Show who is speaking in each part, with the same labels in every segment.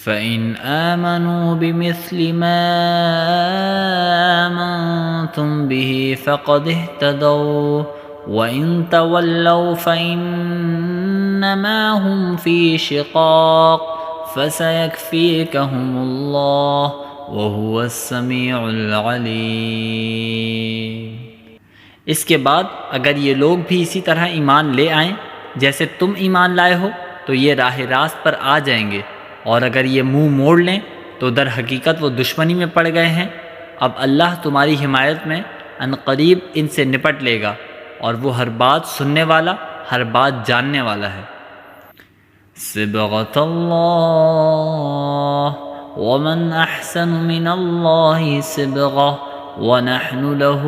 Speaker 1: فَإِنْ آمَنُوا بِمِثْلِ مَا آمَنْتُمْ بِهِ فَقَدِ اهْتَدَوْا وَإِنْ تَوَلَّوْا فَإِنَّمَا هُمْ فِي شِقَاقٍ فَسَيَكْفِيكَهُمُ اللَّهُ وَهُوَ السَّمِيعُ الْعَلِيمُ۔ اس کے بعد اگر یہ لوگ بھی اسی طرح ایمان لے آئیں جیسے تم ایمان لائے ہو تو یہ راہ راست پر آ جائیں گے، اور اگر یہ منہ موڑ لیں تو در حقیقت وہ دشمنی میں پڑ گئے ہیں۔ اب اللہ تمہاری حمایت میں ان قریب ان سے نپٹ لے گا، اور وہ ہر بات سننے والا، ہر بات جاننے والا ہے۔ صبغۃ اللہ ومن احسن من اللہ صبغہ وَنَحْنُ لَهُ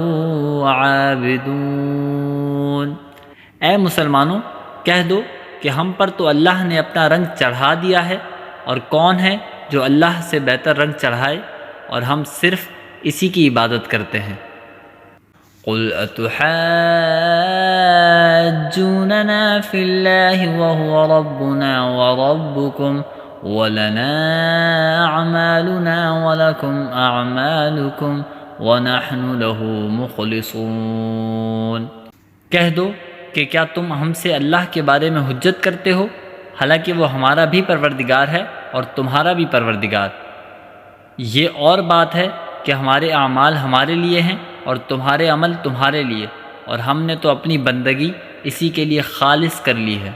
Speaker 1: عَابِدُونَ۔ اے مسلمانوں، کہہ دو کہ ہم پر تو اللہ نے اپنا رنگ چڑھا دیا ہے، اور کون ہے جو اللہ سے بہتر رنگ چڑھائے، اور ہم صرف اسی کی عبادت کرتے ہیں۔ قُلْ أَتُحَاجُّونَنَا فِي اللَّهِ وَهُوَ رَبُّنَا وَرَبُّكُمْ وَلَنَا أَعْمَالُنَا وَلَكُمْ أَعْمَالُكُمْ وَنَحْنُ لَهُ مُخْلِصُونَ۔ کہہ دو کہ کیا تم ہم سے اللہ کے بارے میں حجت کرتے ہو، حالانکہ وہ ہمارا بھی پروردگار ہے اور تمہارا بھی پروردگار۔ یہ اور بات ہے کہ ہمارے اعمال ہمارے لیے ہیں اور تمہارے عمل تمہارے لیے، اور ہم نے تو اپنی بندگی اسی کے لیے خالص کر لی ہے۔